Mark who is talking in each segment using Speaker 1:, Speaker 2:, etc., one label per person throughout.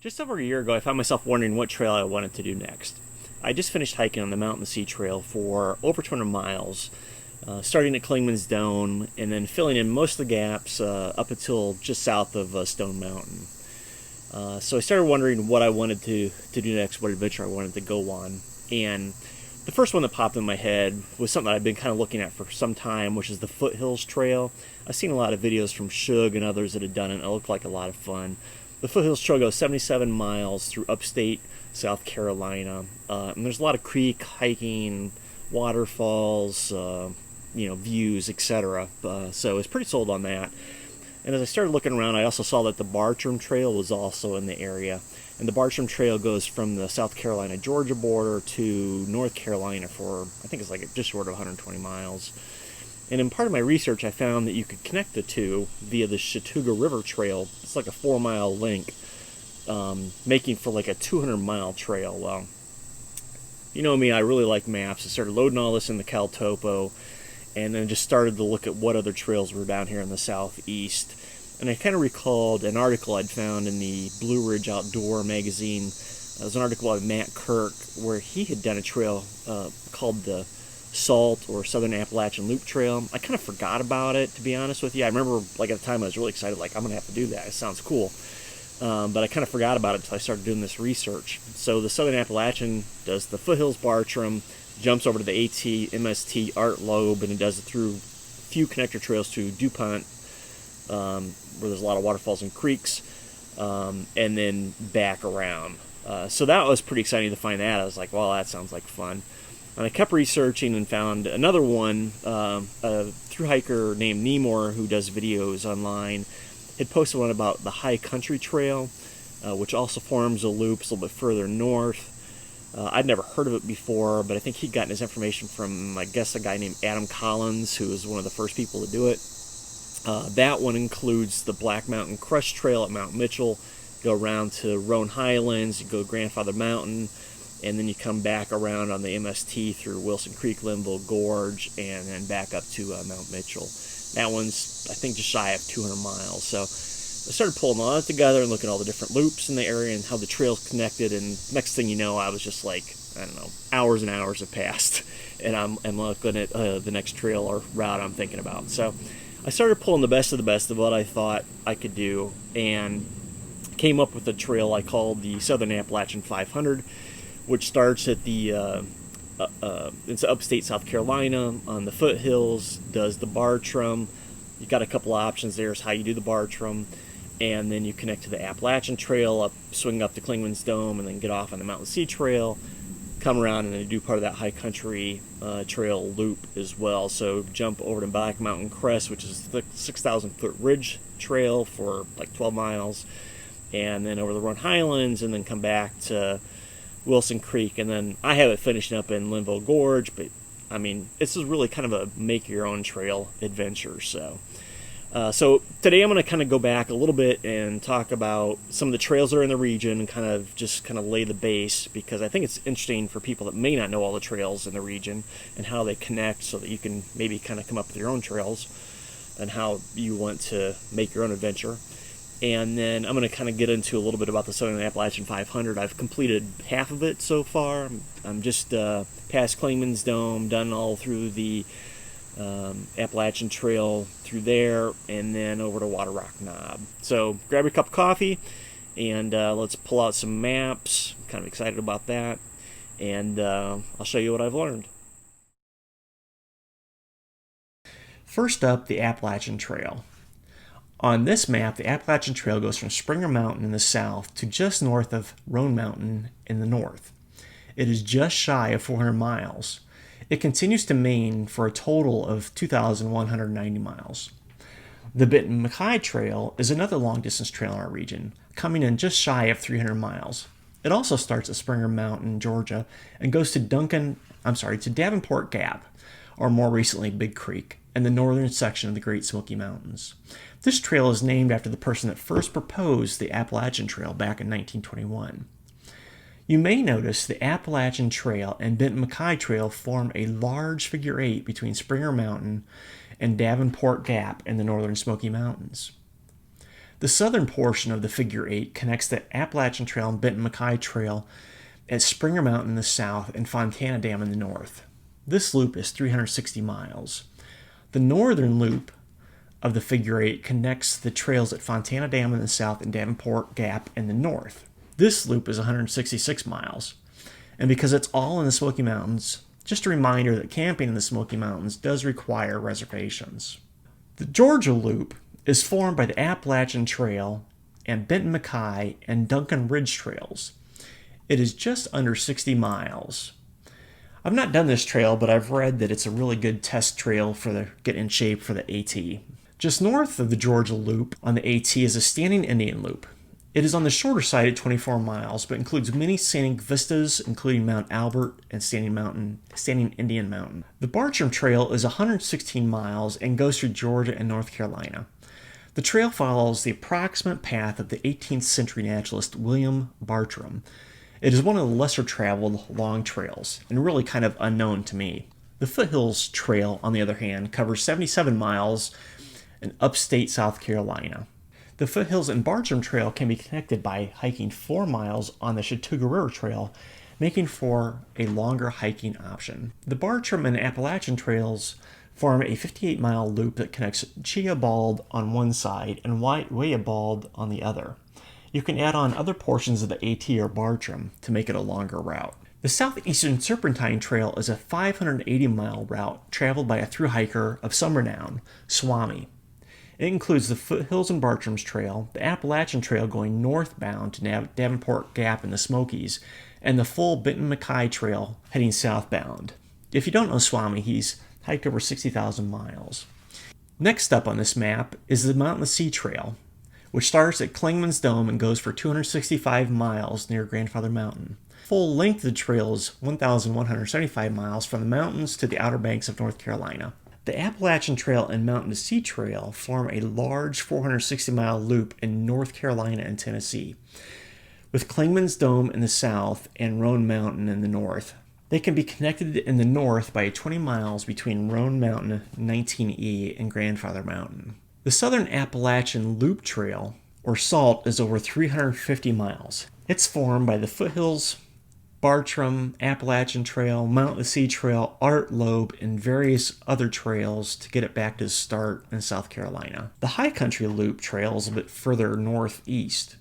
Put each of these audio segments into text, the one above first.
Speaker 1: Just over a year ago, I found myself wondering what trail I wanted to do next. I just finished hiking on the Mountain Sea Trail for over 200 miles, starting at Clingman's Dome and then filling in most of the gaps up until just south of Stone Mountain. So I started wondering what I wanted to do next, what adventure I wanted to go on. And the first one that popped in my head was something I've been kind of looking at for some time, which is the Foothills Trail. I've seen a lot of videos from Shug and others that had done it, and it looked like a lot of fun. The Foothills Trail goes 77 miles through upstate South Carolina. And there's a lot of creek, hiking, waterfalls, views, etc. So I was pretty sold on that. And as I started looking around, I also saw that the Bartram Trail was also in the area. And the Bartram Trail goes from the South Carolina-Georgia border to North Carolina for, I think it's like just short of 120 miles. And in part of my research, I found that you could connect the two via the Chattooga River Trail. It's like a 4-mile link, making for like a 200-mile trail. Well, you know me, I really like maps. I started loading all this in the CalTopo, and then just started to look at what other trails were down here in the southeast. And I kind of recalled an article I'd found in the Blue Ridge Outdoor magazine. It was an article by Matt Kirk where he had done a trail called the Salt or Southern Appalachian Loop Trail. I kind of forgot about it, to be honest with you. I remember, like, at the time I was really excited, like, I'm going to have to do that. It sounds cool. But I kind of forgot about it until I started doing this research. So the Southern Appalachian does the Foothills Bartram, jumps over to the AT, MST, Art Lobe, and it does it through a few connector trails to DuPont, where there's a lot of waterfalls and creeks, and then back around. So that was pretty exciting to find that. I was like, well, that sounds like fun. And I kept researching and found another one, a thru hiker named Nemor who does videos online, had posted one about the High Country Trail, which also forms a loop a little bit further north. I'd never heard of it before, but I think he'd gotten his information from, I guess, a guy named Adam Collins, who was one of the first people to do it. That one includes the Black Mountain Crest Trail at Mount Mitchell, go around to Roan Highlands, you go Grandfather Mountain, and then you come back around on the MST through Wilson Creek, Linville Gorge, and then back up to Mount Mitchell. That one's, I think, just shy of 200 miles. So I started pulling all that together and looking at all the different loops in the area and how the trails connected, and next thing you know, I was just like, I don't know, hours and hours have passed, and I'm looking at the next trail or route I'm thinking about. So I started pulling the best of what I thought I could do, and came up with a trail I called the Southern Appalachian 500, which starts at the it's upstate South Carolina on the foothills, does the Bartram. You got a couple options there is how you do the Bartram, and then you connect to the Appalachian Trail, swing up to Clingman's Dome, and then get off on the Mountain Sea Trail, come around, and then do part of that High Country Trail loop as well. So jump over to Black Mountain Crest, which is the 6,000-foot ridge trail for like 12 miles, and then over the Roan Highlands, and then come back to Wilson Creek, and then I have it finishing up in Linville Gorge. But I mean, this is really kind of a make-your-own trail adventure. So today I'm going to kind of go back a little bit and talk about some of the trails that are in the region and kind of lay the base, because I think it's interesting for people that may not know all the trails in the region and how they connect, so that you can maybe kind of come up with your own trails and how you want to make your own adventure. And then I'm going to kind of get into a little bit about the Southern Appalachian 500. I've completed half of it so far. I'm just past Clingman's Dome, done all through the Appalachian Trail through there, and then over to Water Rock Knob. So grab your cup of coffee, and let's pull out some maps. I'm kind of excited about that, and I'll show you what I've learned. First up, the Appalachian Trail. On this map, the Appalachian Trail goes from Springer Mountain in the south to just north of Roan Mountain in the north. It is just shy of 400 miles. It continues to Maine for a total of 2,190 miles. The Benton-MacKaye Trail is another long-distance trail in our region, coming in just shy of 300 miles. It also starts at Springer Mountain, Georgia, and goes to Davenport Gap, or more recently Big Creek, in the northern section of the Great Smoky Mountains. This trail is named after the person that first proposed the Appalachian Trail back in 1921. You may notice the Appalachian Trail and Benton-MacKaye Trail form a large figure 8 between Springer Mountain and Davenport Gap in the northern Smoky Mountains. The southern portion of the Figure 8 connects the Appalachian Trail and Benton MacKaye Trail at Springer Mountain in the south and Fontana Dam in the north. This loop is 360 miles. The northern loop of the Figure 8 connects the trails at Fontana Dam in the south and Davenport Gap in the north. This loop is 166 miles. And because it's all in the Smoky Mountains, just a reminder that camping in the Smoky Mountains does require reservations. The Georgia Loop is formed by the Appalachian Trail and Benton MacKaye and Duncan Ridge trails. It is just under 60 miles. I've not done this trail, but I've read that it's a really good test trail for getting in shape for the AT. Just north of the Georgia Loop on the AT is a Standing Indian Loop. It is on the shorter side at 24 miles, but includes many scenic vistas, including Mount Albert and Standing Indian Mountain. The Bartram Trail is 116 miles and goes through Georgia and North Carolina. The trail follows the approximate path of the 18th century naturalist William Bartram. It is one of the lesser traveled long trails, and really kind of unknown to me. The Foothills Trail, on the other hand, covers 77 miles in upstate South Carolina. The Foothills and Bartram Trail can be connected by hiking 4 miles on the Chattooga River Trail, making for a longer hiking option. The Bartram and Appalachian Trails form a 58-mile loop that connects Chiabald on one side and Wayabald on the other. You can add on other portions of the AT or Bartram to make it a longer route. The Southeastern Serpentine Trail is a 580-mile route traveled by a thru hiker of some renown, Swami. It includes the Foothills and Bartram's Trail, the Appalachian Trail going northbound to Davenport Gap in the Smokies, and the full Benton MacKaye Trail heading southbound. If you don't know Swami, he's hiked over 60,000 miles. Next up on this map is the Mountain Trail, which starts at Clingman's Dome and goes for 265 miles near Grandfather Mountain. Full length of the trail is 1,175 miles from the mountains to the Outer Banks of North Carolina. The Appalachian Trail and Mountain Trail form a large 460-mile loop in North Carolina and Tennessee, with Clingman's Dome in the south and Roan Mountain in the north. They can be connected in the north by 20 miles between Roan Mountain 19E and Grandfather Mountain. The Southern Appalachian Loop Trail, or SALT, is over 350 miles. It's formed by the Foothills, Bartram, Appalachian Trail, Mountain Trail, Art Lobe, and various other trails to get it back to the start in South Carolina. The High Country Loop Trail is a bit further northeast.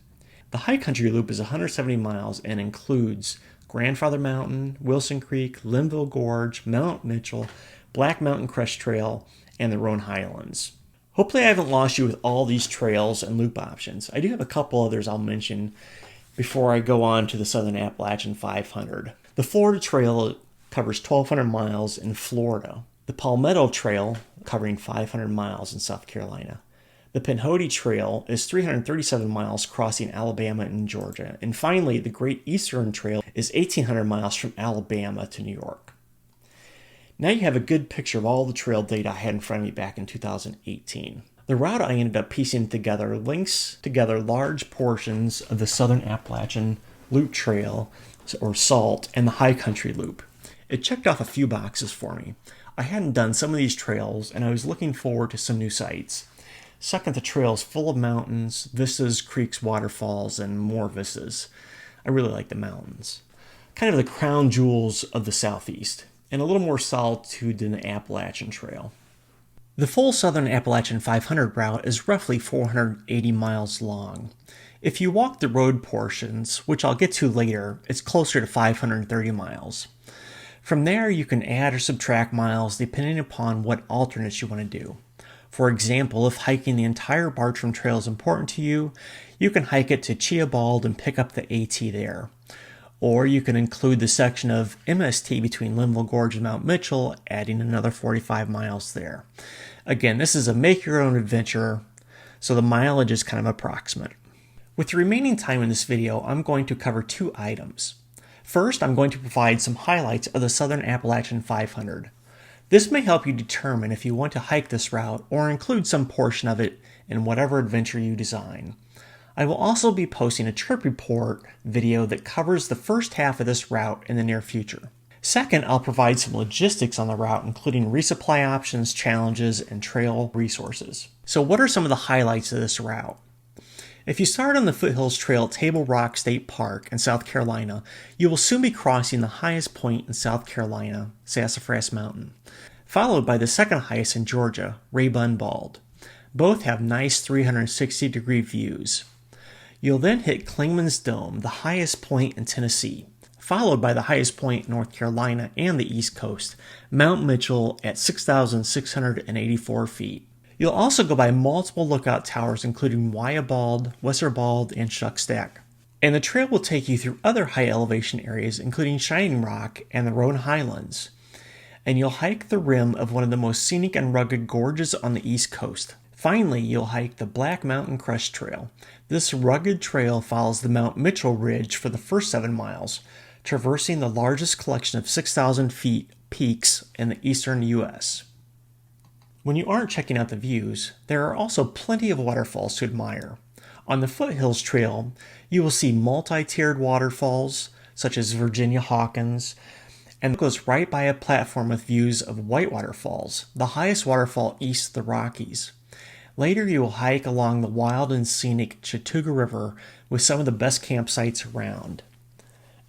Speaker 1: The High Country Loop is 170 miles and includes Grandfather Mountain, Wilson Creek, Linville Gorge, Mount Mitchell, Black Mountain Crest Trail, and the Roan Highlands. Hopefully I haven't lost you with all these trails and loop options. I do have a couple others I'll mention before I go on to the Southern Appalachian 500. The Florida Trail covers 1,200 miles in Florida. The Palmetto Trail, covering 500 miles in South Carolina. The Pinhoti Trail is 337 miles crossing Alabama and Georgia. And finally, the Great Eastern Trail is 1,800 miles from Alabama to New York. Now you have a good picture of all the trail data I had in front of me back in 2018. The route I ended up piecing together links together large portions of the Southern Appalachian Loop Trail, or SALT, and the High Country Loop. It checked off a few boxes for me. I hadn't done some of these trails, and I was looking forward to some new sights. Second, the trail is full of mountains, vistas, creeks, waterfalls, and more vistas. I really like the mountains. Kind of the crown jewels of the Southeast, and a little more solitude than the Appalachian Trail. The full Southern Appalachian 500 route is roughly 480 miles long. If you walk the road portions, which I'll get to later, it's closer to 530 miles. From there, you can add or subtract miles depending upon what alternates you want to do. For example, if hiking the entire Bartram Trail is important to you, you can hike it to Chiabald and pick up the AT there. Or you can include the section of MST between Linville Gorge and Mount Mitchell, adding another 45 miles there. Again, this is a make-your-own adventure, so the mileage is kind of approximate. With the remaining time in this video, I'm going to cover two items. First, I'm going to provide some highlights of the Southern Appalachian 500. This may help you determine if you want to hike this route or include some portion of it in whatever adventure you design. I will also be posting a trip report video that covers the first half of this route in the near future. Second, I'll provide some logistics on the route, including resupply options, challenges, and trail resources. So what are some of the highlights of this route?
Speaker 2: If you start on the Foothills Trail at Table Rock State Park in South Carolina, you will soon be crossing the highest point in South Carolina, Sassafras Mountain, followed by the second highest in Georgia, Raybun Bald. Both have nice 360-degree views. You'll then hit Clingman's Dome, the highest point in Tennessee, followed by the highest point in North Carolina and the East Coast, Mount Mitchell at 6,684 feet. You'll also go by multiple lookout towers including Wyabald, Wesserbald, and Shuckstack. And the trail will take you through other high elevation areas including Shining Rock and the Roan Highlands. And you'll hike the rim of one of the most scenic and rugged gorges on the East Coast. Finally, you'll hike the Black Mountain Crest Trail. This rugged trail follows the Mount Mitchell Ridge for the first 7 miles, traversing the largest collection of 6,000 feet peaks in the eastern U.S. When you aren't checking out the views, there are also plenty of waterfalls to admire. On the Foothills Trail, you will see multi-tiered waterfalls, such as Virginia Hawkins, and it goes right by a platform with views of Whitewater Falls, the highest waterfall east of the Rockies. Later, you will hike along the wild and scenic Chattooga River with some of the best campsites around.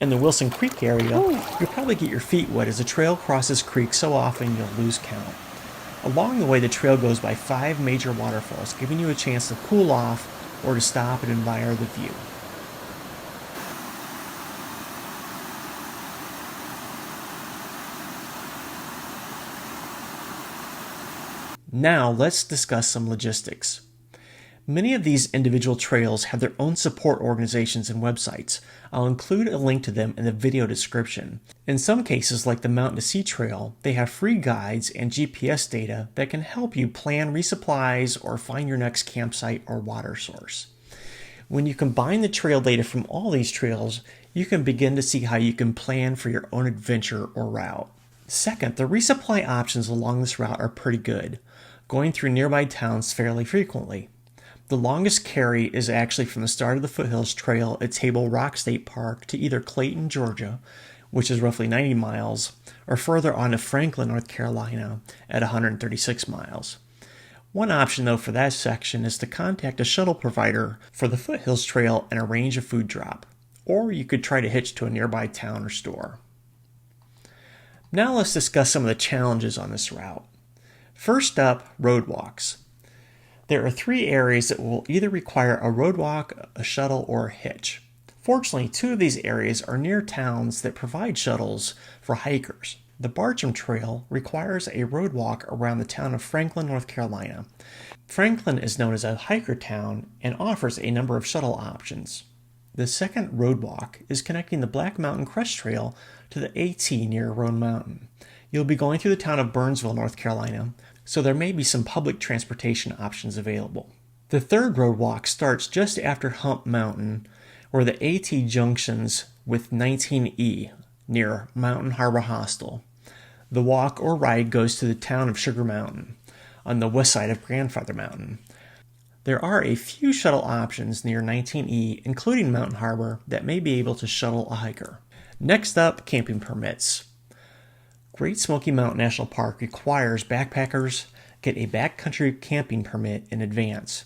Speaker 2: In the Wilson Creek area, you'll probably get your feet wet as the trail crosses creeks so often you'll lose count. Along the way, the trail goes by 5 major waterfalls, giving you a chance to cool off or to stop and admire the view. Now let's discuss some logistics. Many of these individual trails have their own support organizations and websites. I'll include a link to them in the video description. In some cases, like the Mountain to Sea Trail, they have free guides and GPS data that can help you plan resupplies or find your next campsite or water source. When you combine the trail data from all these trails, you can begin to see how you can plan for your own adventure or route. Second, the resupply options along this route are pretty good, going through nearby towns fairly frequently. The longest carry is actually from the start of the Foothills Trail at Table Rock State Park to either Clayton, Georgia, which is roughly 90 miles, or further on to Franklin, North Carolina at 136 miles. One option, though, for that section is to contact a shuttle provider for the Foothills Trail and arrange a food drop, or you could try to hitch to a nearby town or store. Now let's discuss some of the challenges on this route. First up, roadwalks. There are 3 areas that will either require a roadwalk, a shuttle, or a hitch. Fortunately, 2 of these areas are near towns that provide shuttles for hikers. The Bartram Trail requires a roadwalk around the town of Franklin, North Carolina. Franklin is known as a hiker town and offers a number of shuttle options. The second roadwalk is connecting the Black Mountain Crest Trail to the AT near Roan Mountain. You'll be going through the town of Burnsville, North Carolina, so there may be some public transportation options available. The third roadwalk starts just after Hump Mountain, where the AT junctions with 19E near Mountain Harbor Hostel. The walk or ride goes to the town of Sugar Mountain on the west side of Grandfather Mountain. There are a few shuttle options near 19E, including Mountain Harbor, that may be able to shuttle a hiker. Next up, camping permits. Great Smoky Mountain National Park requires backpackers get a backcountry camping permit in advance.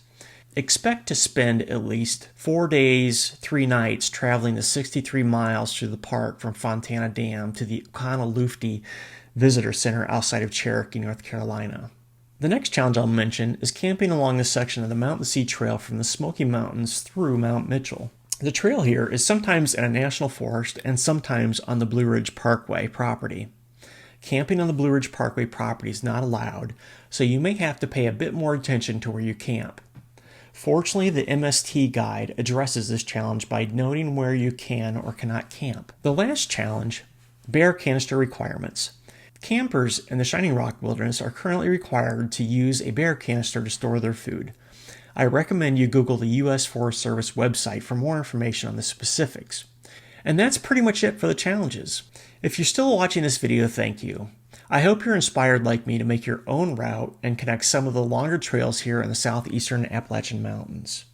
Speaker 2: Expect to spend at least 4 days, 3 nights traveling the 63 miles through the park from Fontana Dam to the Oconaluftee Visitor Center outside of Cherokee, North Carolina. The next challenge I'll mention is camping along the section of the Mountain to Sea Trail from the Smoky Mountains through Mount Mitchell. The trail here is sometimes in a national forest and sometimes on the Blue Ridge Parkway property. Camping on the Blue Ridge Parkway property is not allowed, so you may have to pay a bit more attention to where you camp. Fortunately, the MST guide addresses this challenge by noting where you can or cannot camp. The last challenge, bear canister requirements. Campers in the Shining Rock Wilderness are currently required to use a bear canister to store their food. I recommend you Google the U.S. Forest Service website for more information on the specifics. And that's pretty much it for the challenges. If you're still watching this video, thank you. I hope you're inspired like me to make your own route and connect some of the longer trails here in the southeastern Appalachian Mountains.